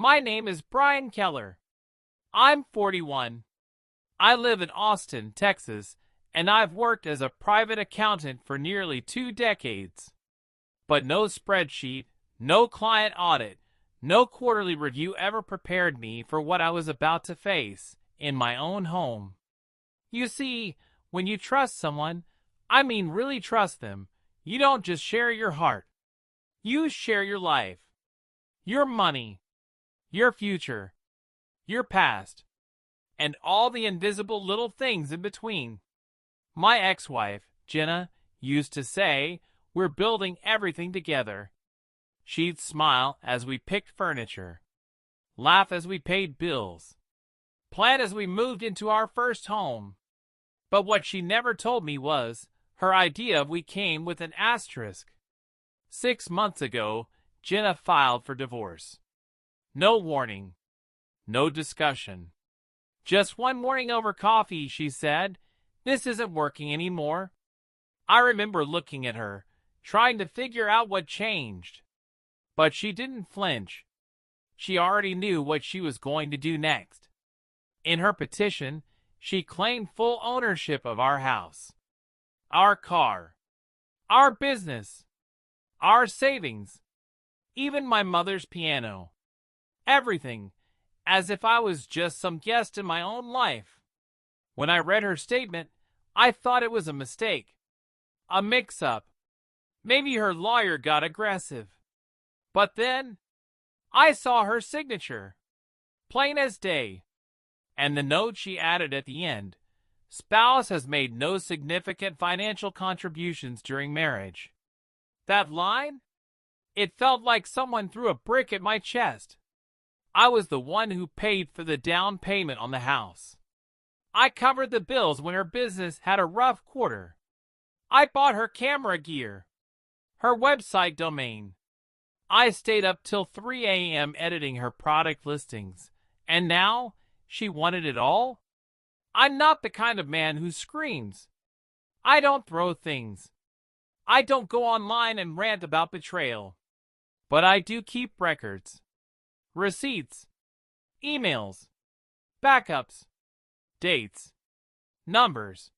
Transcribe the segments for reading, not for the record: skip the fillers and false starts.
My name is Brian Keller. I'm 41. I live in Austin, Texas, and I've worked as a private accountant for nearly 2 decades. But no spreadsheet, no client audit, no quarterly review ever prepared me for what I was about to face in my own home. You see, when you trust someone, I mean really trust them, you don't just share your heart. You share your life, your money, your future, your past, and all the invisible little things in between. My ex-wife, Jenna, used to say, "We're building everything together." She'd smile as we picked furniture, laugh as we paid bills, plan as we moved into our first home. But what she never told me was, her idea of we came with an asterisk. 6 months ago, Jenna filed for divorce. No warning, no discussion. Just one morning over coffee, she said, "This isn't working anymore." I remember looking at her, trying to figure out what changed. But she didn't flinch. She already knew what she was going to do next. In her petition, she claimed full ownership of our house, our car, our business, our savings, even my mother's piano. Everything, as if I was just some guest in my own life. When I read her statement, I thought it was a mistake, a mix-up. Maybe her lawyer got aggressive. But then, I saw her signature, plain as day, and the note she added at the end, "Spouse has made no significant financial contributions during marriage." That line? It felt like someone threw a brick at my chest. I was the one who paid for the down payment on the house. I covered the bills when her business had a rough quarter. I bought her camera gear, her website domain. I stayed up till 3 a.m. editing her product listings, and now she wanted it all? I'm not the kind of man who screams. I don't throw things. I don't go online and rant about betrayal. But I do keep records, receipts, emails, backups, dates, numbers.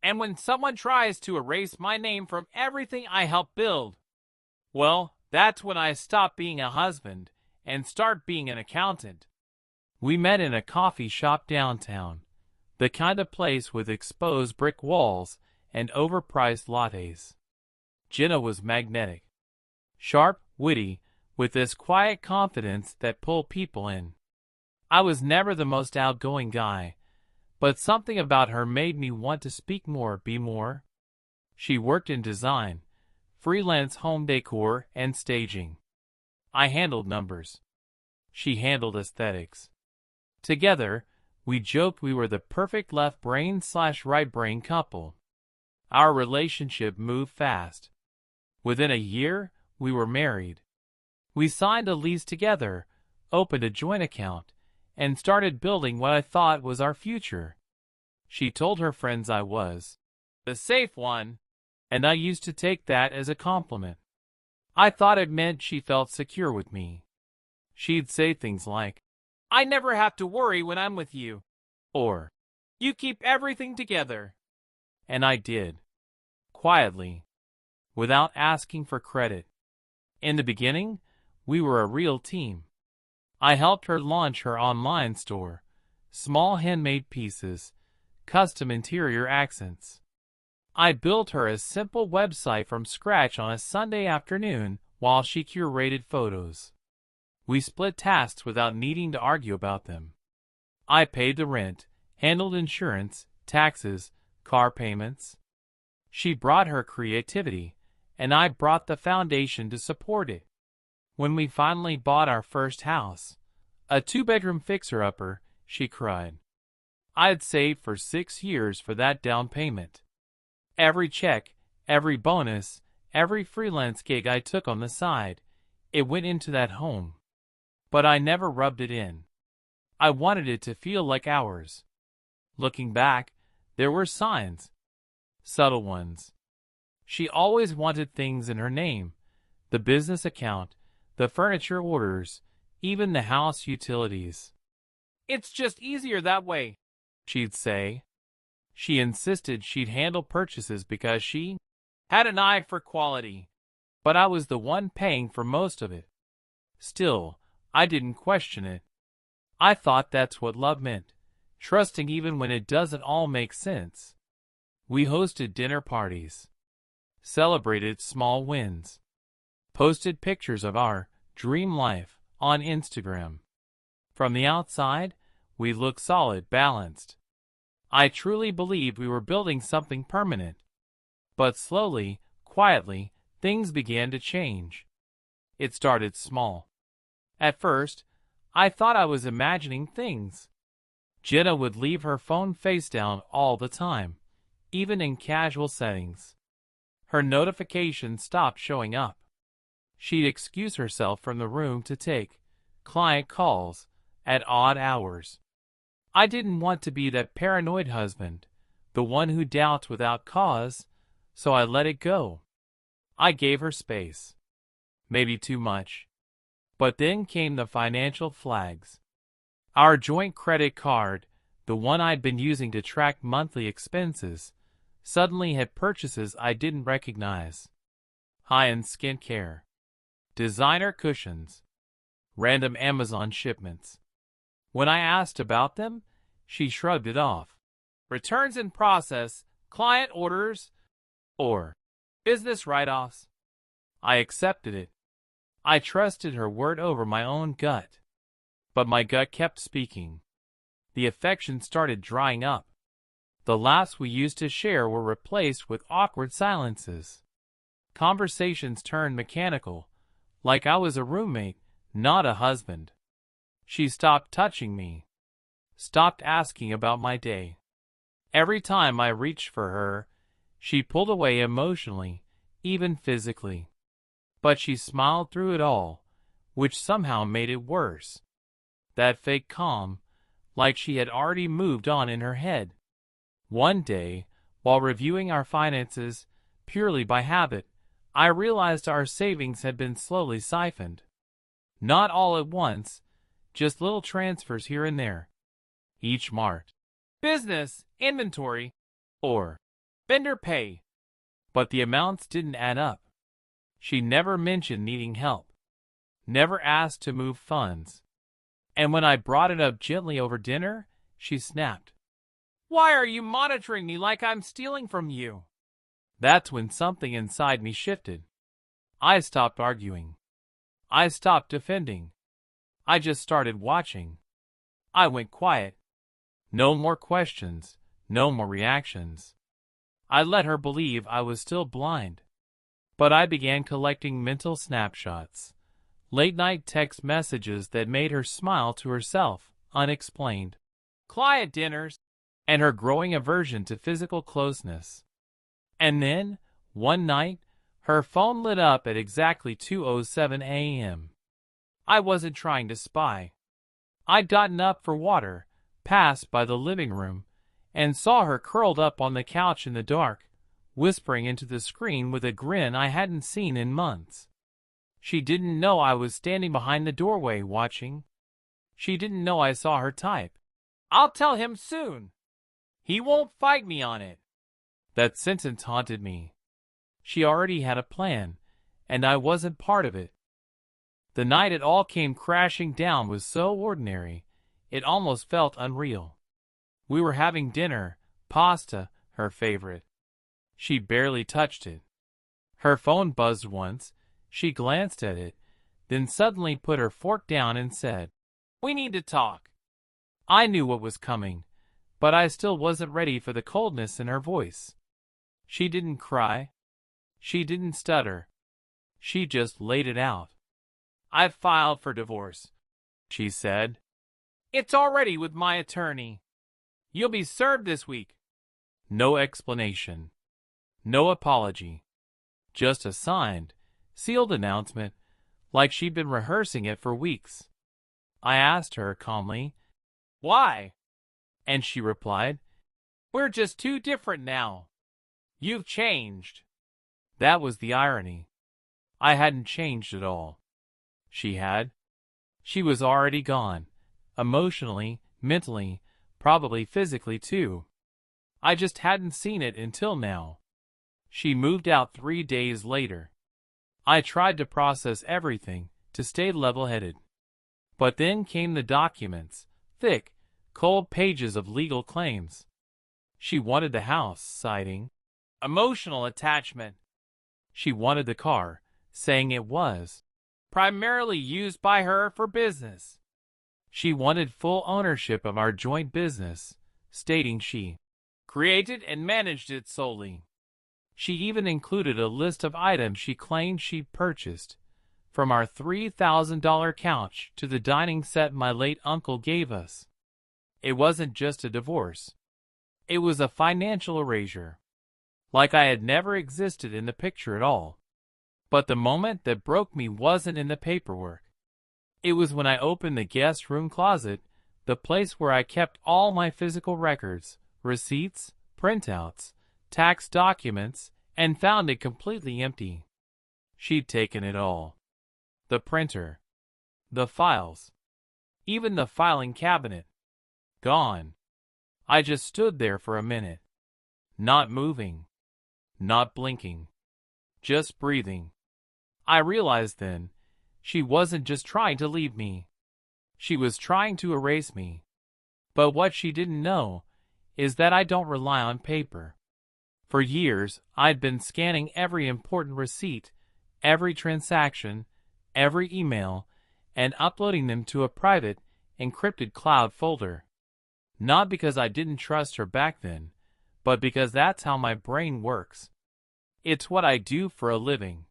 And when someone tries to erase my name from everything I helped build, well, that's when I stop being a husband and start being an accountant. We met in a coffee shop downtown, the kind of place with exposed brick walls and overpriced lattes. Jenna was magnetic, sharp, witty, with this quiet confidence that pulled people in. I was never the most outgoing guy, but something about her made me want to speak more, be more. She worked in design, freelance home decor, and staging. I handled numbers. She handled aesthetics. Together, we joked we were the perfect left brain/right brain couple. Our relationship moved fast. Within a year, we were married. We signed a lease together, opened a joint account, and started building what I thought was our future. She told her friends I was the safe one, and I used to take that as a compliment. I thought it meant she felt secure with me. She'd say things like, "I never have to worry when I'm with you," or, "You keep everything together." And I did. Quietly, without asking for credit. In the beginning, we were a real team. I helped her launch her online store, small handmade pieces, custom interior accents. I built her a simple website from scratch on a Sunday afternoon while she curated photos. We split tasks without needing to argue about them. I paid the rent, handled insurance, taxes, car payments. She brought her creativity, and I brought the foundation to support it. When we finally bought our first house, a 2-bedroom fixer-upper, she cried. I'd saved for 6 years for that down payment. Every check, every bonus, every freelance gig I took on the side, it went into that home. But I never rubbed it in. I wanted it to feel like ours. Looking back, there were signs. Subtle ones. She always wanted things in her name. The business account, the furniture orders, even the house utilities. "It's just easier that way," she'd say. She insisted she'd handle purchases because she had an eye for quality, but I was the one paying for most of it. Still, I didn't question it. I thought that's what love meant, trusting even when it doesn't all make sense. We hosted dinner parties, celebrated small wins, posted pictures of our dream life on Instagram. From the outside, we looked solid, balanced. I truly believed we were building something permanent. But slowly, quietly, things began to change. It started small. At first, I thought I was imagining things. Jenna would leave her phone face down all the time, even in casual settings. Her notifications stopped showing up. She'd excuse herself from the room to take client calls at odd hours. I didn't want to be that paranoid husband, the one who doubts without cause, so I let it go. I gave her space. Maybe too much. But then came the financial flags. Our joint credit card, the one I'd been using to track monthly expenses, suddenly had purchases I didn't recognize. High-end skincare, designer cushions, random Amazon shipments. When I asked about them, she shrugged it off. Returns in process, client orders, or business write-offs. I accepted it. I trusted her word over my own gut. But my gut kept speaking. The affection started drying up. The laughs we used to share were replaced with awkward silences. Conversations turned mechanical, like I was a roommate, not a husband. She stopped touching me, stopped asking about my day. Every time I reached for her, she pulled away emotionally, even physically. But she smiled through it all, which somehow made it worse. That fake calm, like she had already moved on in her head. One day, while reviewing our finances, purely by habit, I realized our savings had been slowly siphoned. Not all at once, just little transfers here and there. Each marked business, inventory, or vendor pay. But the amounts didn't add up. She never mentioned needing help, never asked to move funds. And when I brought it up gently over dinner, she snapped. "Why are you monitoring me like I'm stealing from you?" That's when something inside me shifted. I stopped arguing. I stopped defending. I just started watching. I went quiet. No more questions, no more reactions. I let her believe I was still blind. But I began collecting mental snapshots, late-night text messages that made her smile to herself, unexplained, client dinners, and her growing aversion to physical closeness. And then, one night, her phone lit up at exactly 2:07 a.m. I wasn't trying to spy. I'd gotten up for water, passed by the living room, and saw her curled up on the couch in the dark, whispering into the screen with a grin I hadn't seen in months. She didn't know I was standing behind the doorway watching. She didn't know I saw her type. "I'll tell him soon. He won't fight me on it." That sentence haunted me. She already had a plan, and I wasn't part of it. The night it all came crashing down was so ordinary, it almost felt unreal. We were having dinner, pasta, her favorite. She barely touched it. Her phone buzzed once. She glanced at it, then suddenly put her fork down and said, "We need to talk." I knew what was coming, but I still wasn't ready for the coldness in her voice. She didn't cry. She didn't stutter. She just laid it out. "I've filed for divorce," she said. "It's already with my attorney. You'll be served this week." No explanation. No apology. Just a signed, sealed announcement, like she'd been rehearsing it for weeks. I asked her calmly, "Why?" And she replied, "We're just too different now. You've changed." That was the irony. I hadn't changed at all. She had. She was already gone. Emotionally, mentally, probably physically too. I just hadn't seen it until now. She moved out 3 days later. I tried to process everything, to stay level-headed. But then came the documents, thick, cold pages of legal claims. She wanted the house, citing emotional attachment. She wanted the car, saying it was primarily used by her for business. She wanted full ownership of our joint business, stating she created and managed it solely. She even included a list of items she claimed she'd purchased, from our $3,000 couch to the dining set my late uncle gave us. It wasn't just a divorce. It was a financial erasure. Like I had never existed in the picture at all. But the moment that broke me wasn't in the paperwork. It was when I opened the guest room closet, the place where I kept all my physical records, receipts, printouts, tax documents, and found it completely empty. She'd taken it all. The printer. The files. Even the filing cabinet. Gone. I just stood there for a minute. Not moving. Not blinking. Just breathing. I realized then, she wasn't just trying to leave me. She was trying to erase me. But what she didn't know is that I don't rely on paper. For years, I'd been scanning every important receipt, every transaction, every email, and uploading them to a private, encrypted cloud folder. Not because I didn't trust her back then, but because that's how my brain works. It's what I do for a living.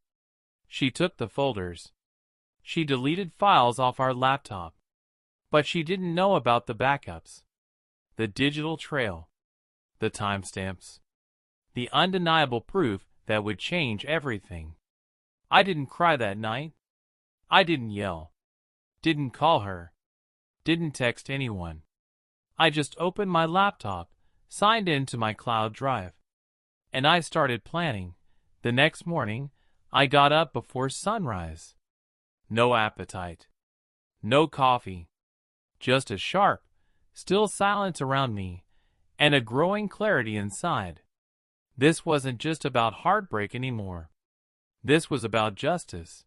She took the folders. She deleted files off our laptop. But she didn't know about the backups. The digital trail. The timestamps. The undeniable proof that would change everything. I didn't cry that night. I didn't yell. Didn't call her. Didn't text anyone. I just opened my laptop, signed into my cloud drive. And I started planning. The next morning, I got up before sunrise. No appetite. No coffee. Just a sharp, still silence around me, and a growing clarity inside. This wasn't just about heartbreak anymore. This was about justice.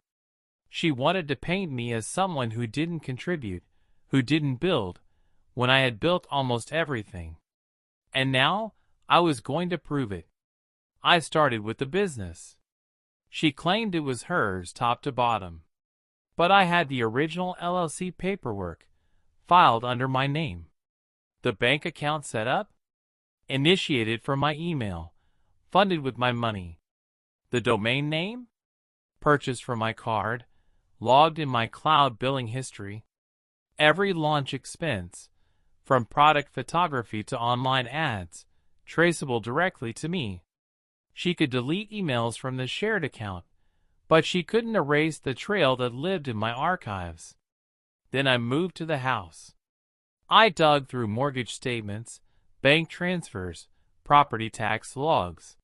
She wanted to paint me as someone who didn't contribute, who didn't build, when I had built almost everything. And now, I was going to prove it. I started with the business. She claimed it was hers top to bottom. But I had the original LLC paperwork, filed under my name. The bank account set up, initiated from my email, funded with my money. The domain name, purchased from my card, logged in my cloud billing history. Every launch expense, from product photography to online ads, traceable directly to me. She could delete emails from the shared account, but she couldn't erase the trail that lived in my archives. Then I moved to the house. I dug through mortgage statements, bank transfers, property tax logs.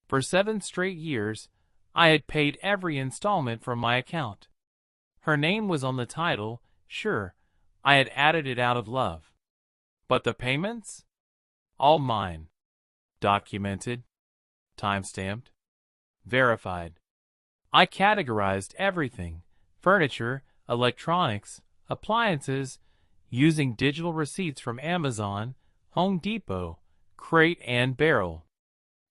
For 7 straight years, I had paid every installment from my account. Her name was on the title, sure, I had added it out of love. But the payments? All mine. Documented. Timestamped. Verified. I categorized everything, furniture, electronics, appliances, using digital receipts from Amazon, Home Depot, Crate and Barrel.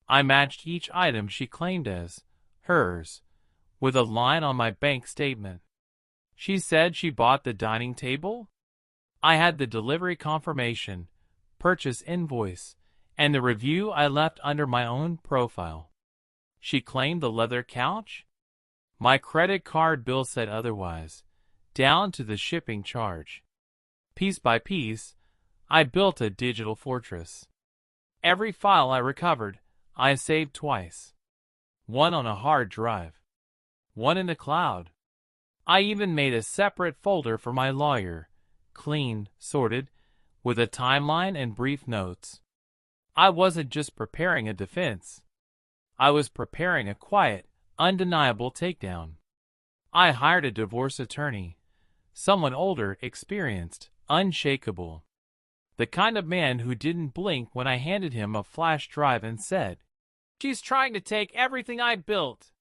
I matched each item she claimed as hers, with a line on my bank statement. She said she bought the dining table. I had the delivery confirmation, purchase invoice, and the review I left under my own profile. She claimed the leather couch. My credit card bill said otherwise, down to the shipping charge. Piece by piece, I built a digital fortress. Every file I recovered, I saved twice. One on a hard drive. One in the cloud. I even made a separate folder for my lawyer, cleaned, sorted, with a timeline and brief notes. I wasn't just preparing a defense. I was preparing a quiet, undeniable takedown. I hired a divorce attorney, Someone older, experienced, unshakable. The kind of man who didn't blink when I handed him a flash drive and said, "She's trying to take everything I built.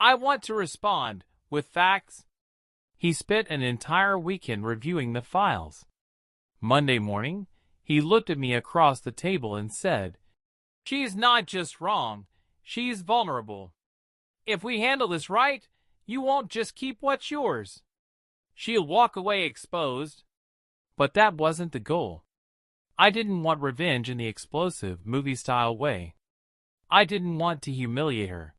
I want to respond with facts." He spent an entire weekend reviewing the files. Monday morning, he looked at me across the table and said, "She's not just wrong, she's vulnerable. If we handle this right, you won't just keep what's yours. She'll walk away exposed." But that wasn't the goal. I didn't want revenge in the explosive, movie-style way. I didn't want to humiliate her.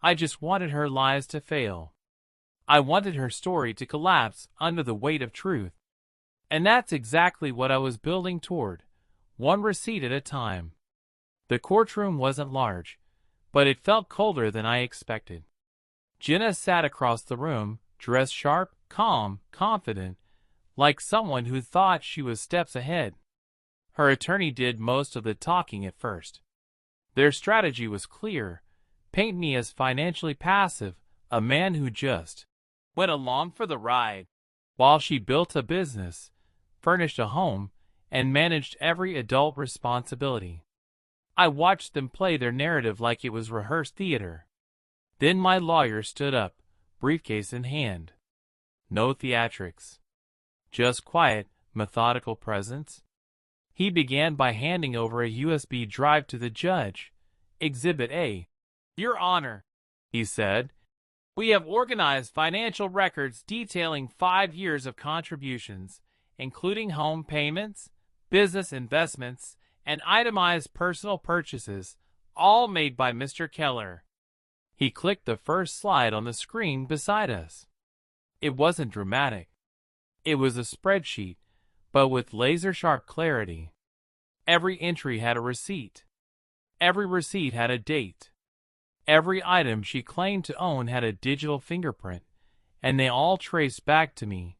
I just wanted her lies to fail. I wanted her story to collapse under the weight of truth. And that's exactly what I was building toward, one receipt at a time. The courtroom wasn't large, but it felt colder than I expected. Jenna sat across the room, dressed sharp, calm, confident, like someone who thought she was steps ahead. Her attorney did most of the talking at first. Their strategy was clear: paint me as financially passive, a man who just went along for the ride, while she built a business, furnished a home, and managed every adult responsibility. I watched them play their narrative like it was rehearsed theater. Then my lawyer stood up, briefcase in hand. No theatrics. Just quiet, methodical presence. He began by handing over a USB drive to the judge. "Exhibit A. Your Honor," he said, "we have organized financial records detailing 5 years of contributions, including home payments, business investments, and itemized personal purchases, all made by Mr. Keller." He clicked the first slide on the screen beside us. It wasn't dramatic. It was a spreadsheet, but with laser-sharp clarity. Every entry had a receipt. Every receipt had a date. Every item she claimed to own had a digital fingerprint, and they all traced back to me.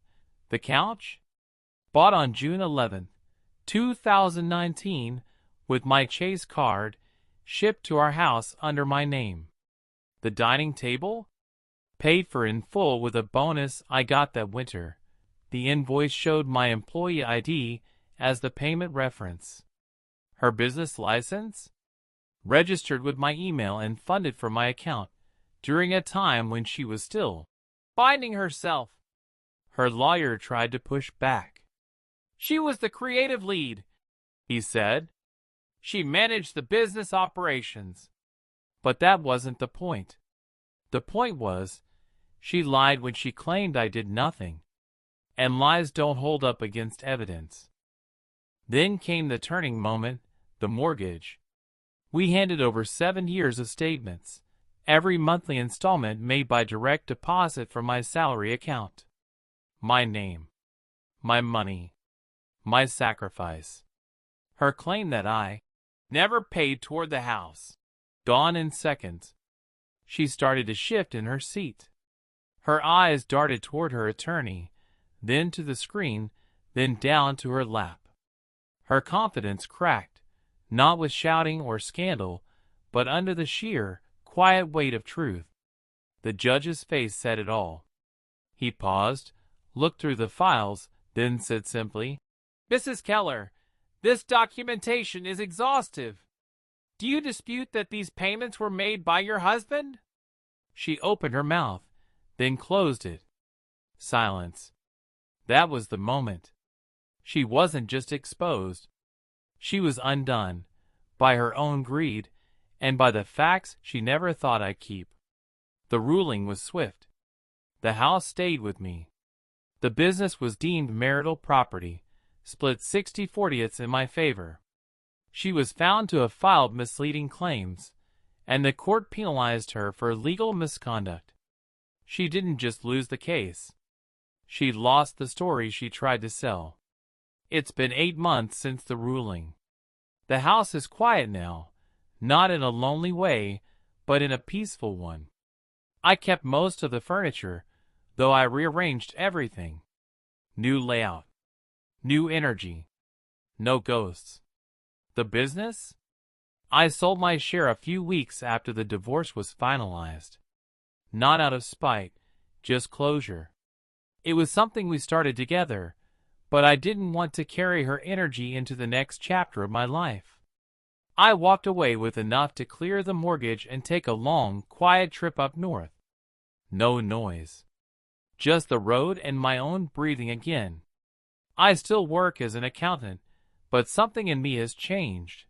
The couch? Bought on June 11th, 2019, with my Chase card, shipped to our house under my name. The dining table? Paid for in full with a bonus I got that winter. The invoice showed my employee ID as the payment reference. Her business license? Registered with my email and funded from my account, during a time when she was still finding herself. Her lawyer tried to push back. "She was the creative lead," he said. "She managed the business operations." But that wasn't the point. The point was, she lied when she claimed I did nothing. And lies don't hold up against evidence. Then came the turning moment, the mortgage. We handed over 7 years of statements, every monthly installment made by direct deposit from my salary account. My name. My money. My sacrifice. Her claim that I never paid toward the house. Gone in seconds. She started to shift in her seat. Her eyes darted toward her attorney, then to the screen, then down to her lap. Her confidence cracked, not with shouting or scandal, but under the sheer, quiet weight of truth. The judge's face said it all. He paused, looked through the files, then said simply, "Mrs. Keller, this documentation is exhaustive. Do you dispute that these payments were made by your husband?" She opened her mouth, then closed it. Silence. That was the moment. She wasn't just exposed. She was undone, by her own greed, and by the facts she never thought I'd keep. The ruling was swift. The house stayed with me. The business was deemed marital property, split 60/40 in my favor. She was found to have filed misleading claims, and the court penalized her for legal misconduct. She didn't just lose the case. She lost the story she tried to sell. It's been 8 months since the ruling. The house is quiet now, not in a lonely way, but in a peaceful one. I kept most of the furniture, though I rearranged everything. New layout. New energy. No ghosts. The business? I sold my share a few weeks after the divorce was finalized. Not out of spite, just closure. It was something we started together, but I didn't want to carry her energy into the next chapter of my life. I walked away with enough to clear the mortgage and take a long, quiet trip up north. No noise. Just the road and my own breathing again. I still work as an accountant, but something in me has changed.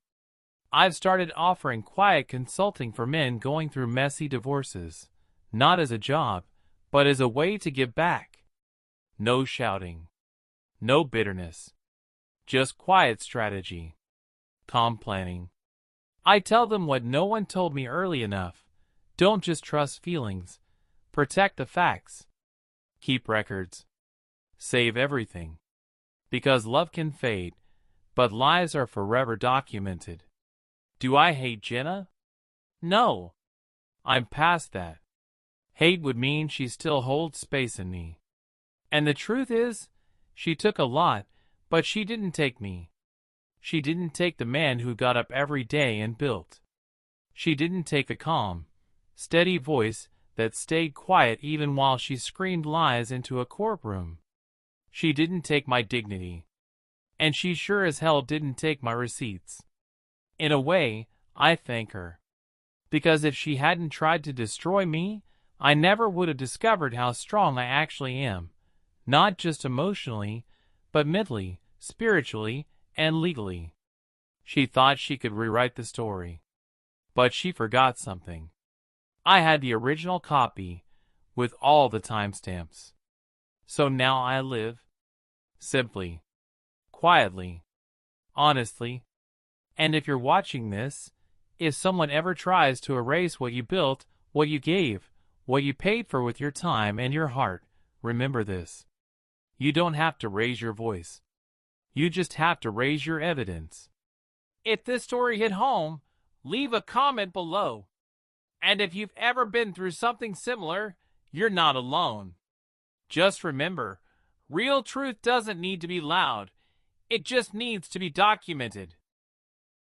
I've started offering quiet consulting for men going through messy divorces, not as a job, but as a way to give back. No shouting. No bitterness. Just quiet strategy. Calm planning. I tell them what no one told me early enough. Don't just trust feelings. Protect the facts. Keep records. Save everything. Because love can fade, but lies are forever documented. Do I hate Jenna? No. I'm past that. Hate would mean she still holds space in me. And the truth is, she took a lot, but she didn't take me. She didn't take the man who got up every day and built. She didn't take the calm, steady voice that stayed quiet even while she screamed lies into a courtroom. She didn't take my dignity. And she sure as hell didn't take my receipts. In a way, I thank her. Because if she hadn't tried to destroy me, I never would have discovered how strong I actually am. Not just emotionally, but mentally, spiritually, and legally. She thought she could rewrite the story. But she forgot something. I had the original copy, with all the timestamps. So now I live. Simply. Quietly. Honestly. And if you're watching this, if someone ever tries to erase what you built, what you gave, what you paid for with your time and your heart, remember this. You don't have to raise your voice. You just have to raise your evidence. If this story hit home, leave a comment below. And if you've ever been through something similar, you're not alone. Just remember, real truth doesn't need to be loud. It just needs to be documented.